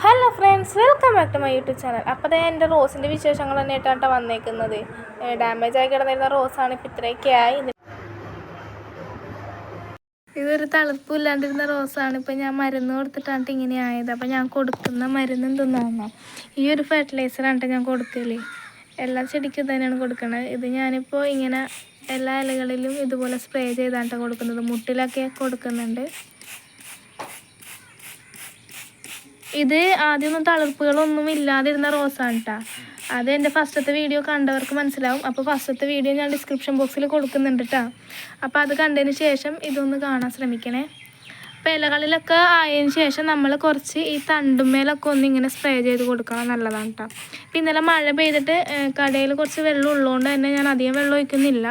Hello friends, welcome back to my YouTube channel. അപ്പോൾ എൻ്റെ റോസിൻ്റെ വിശേഷങ്ങൾ തന്നെയായിട്ടാണ് വന്നേക്കുന്നത്. ഡാമേജ് ആയി കിടന്നിരുന്ന റോസാണ് ഇപ്പോൾ ഇത്രയൊക്കെ ആയി. ഇതൊരു തളുപ്പില്ലാണ്ടിരുന്ന റോസാണ്. ഇപ്പോൾ ഞാൻ മരുന്ന് കൊടുത്തിട്ടാണ് ഇങ്ങനെ ആയത്. അപ്പോൾ ഞാൻ കൊടുക്കുന്ന മരുന്ന് എന്തെന്നാണ്, ഈ ഒരു ഫെർട്ടിലൈസറാണ് ഞാൻ കൊടുക്കല്. എല്ലാ ചെടിക്കും തന്നെയാണ് കൊടുക്കുന്നത്. ഇത് ഞാനിപ്പോൾ ഇങ്ങനെ എല്ലാ ഇലകളിലും ഇതുപോലെ സ്പ്രേ ചെയ്താണ് കൊടുക്കുന്നത്. മുട്ടിലൊക്കെ കൊടുക്കുന്നുണ്ട്. ഇത് ആദ്യമൊന്നും തളിർപ്പുകളൊന്നും ഇല്ലാതിരുന്ന റോസാണ് കേട്ടോ. അത് എൻ്റെ ഫസ്റ്റത്തെ വീഡിയോ കണ്ടവർക്ക് മനസ്സിലാവും. അപ്പോൾ ഫസ്റ്റത്തെ വീഡിയോ ഞാൻ ഡിസ്ക്രിപ്ഷൻ ബോക്സിൽ കൊടുക്കുന്നുണ്ട് കേട്ടോ. അപ്പോൾ അത് കണ്ടതിന് ശേഷം ഇതൊന്ന് കാണാൻ ശ്രമിക്കണേ. അപ്പോൾ ഇലകളിലൊക്കെ ആയതിന് ശേഷം നമ്മൾ കുറച്ച് ഈ തണ്ടുമേലൊക്കെ ഒന്ന് ഇങ്ങനെ സ്പ്രേ ചെയ്ത് കൊടുക്കണം, നല്ലതാണ് കേട്ടോ. അപ്പോൾ ഇന്നലെ മഴ പെയ്തിട്ട് കടയിൽ കുറച്ച് വെള്ളം ഉള്ളതുകൊണ്ട് തന്നെ ഞാൻ അധികം വെള്ളം ഒഴിക്കുന്നില്ല.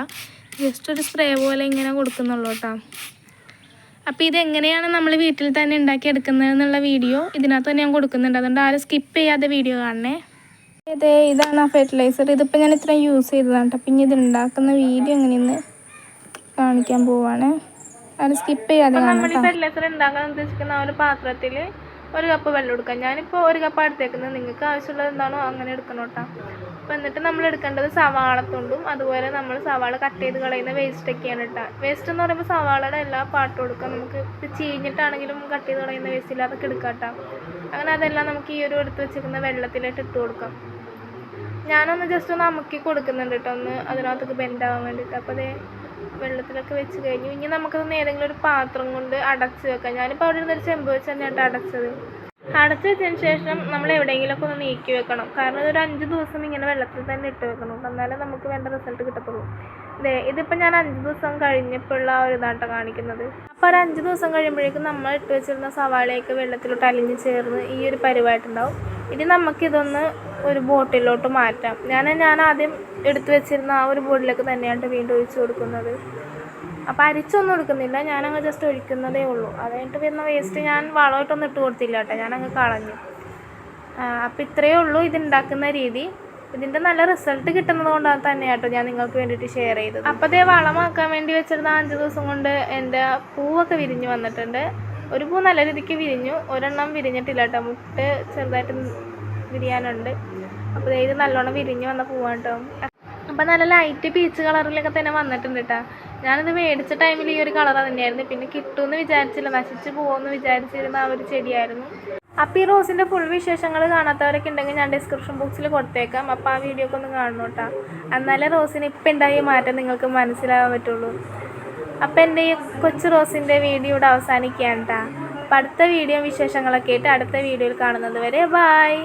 ജസ്റ്റ് ഒരു സ്പ്രേ പോലെ ഇങ്ങനെ കൊടുക്കുന്നുള്ളൂ കേട്ടോ. അപ്പോൾ ഇതെങ്ങനെയാണ് നമ്മൾ വീട്ടിൽ തന്നെ ഉണ്ടാക്കിയെടുക്കുന്നതെന്നുള്ള വീഡിയോ ഇതിനകത്ത് തന്നെ ഞാൻ കൊടുക്കുന്നുണ്ട്. അതുകൊണ്ട് ആരും സ്കിപ്പ് ചെയ്യാതെ വീഡിയോ കാണണേ. ഇതാണ് ആ ഫെർട്ടിലൈസർ. ഇതിപ്പോൾ ഞാൻ ഇത്രയും യൂസ് ചെയ്തതാണ് കേട്ടോ. പിന്നെ ഇത് ഉണ്ടാക്കുന്ന വീഡിയോ എങ്ങനെയെന്ന് കാണിക്കാൻ പോവാണ്. ആരും സ്കിപ്പ് ചെയ്യാതെ കാണാം. നമ്മൾ ഈ ഫെർട്ടിലൈസർ ഉണ്ടാക്കാൻ ഉദ്ദേശിക്കുന്ന ആ ഒരു പാത്രത്തിൽ ഒരു കപ്പ് വെള്ളം എടുക്കാം. ഞാനിപ്പോൾ ഒരു കപ്പ് എടുത്തേക്കുന്നത്. നിങ്ങൾക്ക് ആവശ്യമുള്ളത് എന്താണോ അങ്ങനെ എടുക്കണം കേട്ടോ. അപ്പോൾ എന്നിട്ട് നമ്മൾ എടുക്കേണ്ടത് സവാളത്തുണ്ടും അതുപോലെ നമ്മൾ സവാള കട്ട് ചെയ്ത് കളയുന്ന വേസ്റ്റൊക്കെയാണ് കേട്ടോ. വേസ്റ്റ് എന്ന് പറയുമ്പോൾ സവാളയുടെ എല്ലാ പാട്ടും എടുക്കാം. നമുക്ക് ചീഞ്ഞിട്ടാണെങ്കിലും കട്ട് ചെയ്ത് കളയുന്ന വേസ്റ്റില്ല, അതൊക്കെ എടുക്കാം കേട്ടോ. അങ്ങനെ അതെല്ലാം നമുക്ക് ഈ ഒരു എടുത്ത് വെച്ചിരിക്കുന്ന വെള്ളത്തിലിട്ട് ഇട്ട് കൊടുക്കാം. ഞാനൊന്ന് ജസ്റ്റ് ഒന്ന് അമുക്കി കൊടുക്കുന്നുണ്ട് കേട്ടോ, ഒന്ന് അതിനകത്തൊക്കെ ബെൻഡാവാൻ വേണ്ടിയിട്ട്. അപ്പോൾ അതേ വെള്ളത്തിലൊക്കെ വെച്ച് കഴിഞ്ഞു. ഇനി നമുക്കതൊന്ന് ഏതെങ്കിലും ഒരു പാത്രം കൊണ്ട് അടച്ച് വെക്കാം. ഞാനിപ്പോൾ അവിടെ ഇരുന്നൊരു ചെമ്പ് വെച്ച് തന്നെയാണ് അടച്ചത്. അടച്ച് വെച്ചതിന് ശേഷം നമ്മൾ എവിടെയെങ്കിലുമൊക്കെ ഒന്ന് നീക്കി വെക്കണം. കാരണം ഇതൊരു 5 ദിവസം ഇങ്ങനെ വെള്ളത്തിൽ തന്നെ ഇട്ട് വെക്കണം, എന്നാലേ നമുക്ക് വേണ്ട റിസൾട്ട് കിട്ടത്തുള്ളൂ. ഇതിപ്പോൾ ഞാൻ 5 ദിവസം കഴിഞ്ഞപ്പോഴുള്ള ഒരു ഇതാട്ടോ കാണിക്കുന്നത്. അപ്പോൾ ഒരു 5 ദിവസം കഴിയുമ്പോഴേക്കും നമ്മൾ ഇട്ട് വെച്ചിരുന്ന സവാളയൊക്കെ വെള്ളത്തിലോട്ട് അലിഞ്ഞ് ചേർന്ന് ഈ ഒരു പരിവായിട്ടുണ്ടാവും. ഇനി നമുക്കിതൊന്ന് ഒരു ബോട്ടിലോട്ട് മാറ്റാം. ഞാൻ ആദ്യം എടുത്തു വെച്ചിരുന്ന ആ ഒരു ബോട്ടിലേക്ക് തന്നെയാണ് വീണ്ടും ഒഴിച്ച് കൊടുക്കുന്നത്. അപ്പോൾ അരിച്ചൊന്നും എടുക്കുന്നില്ല, ഞാനങ്ങ് ജസ്റ്റ് ഒഴിക്കുന്നതേ ഉള്ളൂ. അത് കഴിഞ്ഞിട്ട് വരുന്ന വേസ്റ്റ് ഞാൻ വളമായിട്ടൊന്നും ഇട്ട് കൊടുത്തില്ല കേട്ടോ, ഞാനങ്ങ് കളഞ്ഞു. അപ്പോൾ ഇത്രയേ ഉള്ളൂ ഇതുണ്ടാക്കുന്ന രീതി. ഇതിൻ്റെ നല്ല റിസൾട്ട് കിട്ടുന്നത് കൊണ്ടാണ് തന്നെ കേട്ടോ ഞാൻ നിങ്ങൾക്ക് വേണ്ടിയിട്ട് ഷെയർ ചെയ്തത്. അപ്പോൾ അതേ വളമാക്കാൻ വേണ്ടി വെച്ചിരുന്ന 5 ദിവസം കൊണ്ട് എൻ്റെ പൂവൊക്കെ വിരിഞ്ഞ് വന്നിട്ടുണ്ട്. ഒരു പൂ നല്ല രീതിക്ക് വിരിഞ്ഞു, ഒരെണ്ണം വിരിഞ്ഞിട്ടില്ല കേട്ടോ. മുട്ട് ചെറുതായിട്ട് വിരിയാനുണ്ട്. അപ്പോൾ ഇത് നല്ലോണം വിരിഞ്ഞ് വന്ന പൂവാണ് കേട്ടോ. അപ്പോൾ നല്ല ലൈറ്റ് പീച്ച് കളറിലൊക്കെ തന്നെ വന്നിട്ടുണ്ട് കേട്ടോ. ഞാനിത് മേടിച്ച ടൈമിൽ ഈ ഒരു കളർ തന്നെയായിരുന്നു. പിന്നെ കിട്ടുമെന്ന് വിചാരിച്ചില്ല, നശിച്ച് പോകുമെന്ന് വിചാരിച്ചിരുന്ന ആ ഒരു ചെടിയായിരുന്നു. അപ്പോൾ ഈ റോസിൻ്റെ ഫുൾ വിശേഷങ്ങൾ കാണാത്തവരൊക്കെ ഉണ്ടെങ്കിൽ ഞാൻ ഡിസ്ക്രിപ്ഷൻ ബോക്സിൽ കൊടുത്തേക്കാം. അപ്പോൾ ആ വീഡിയോ ഒക്കെ ഒന്ന് കാണണം കേട്ടോ. എന്നാലേ റോസിന് ഇപ്പം ഉണ്ടായ മാറ്റം നിങ്ങൾക്ക് മനസ്സിലാകാൻ പറ്റുള്ളൂ. അപ്പോൾ എൻ്റെ ഈ കൊച്ചു റോസിൻ്റെ വീഡിയോ ഇവിടെ അവസാനിക്കുകയാണ് കേട്ടോ. അപ്പോൾ അടുത്ത വീഡിയോ വിശേഷങ്ങളൊക്കെ ആയിട്ട് അടുത്ത വീഡിയോയിൽ കാണുന്നത് വരെ ബായ്.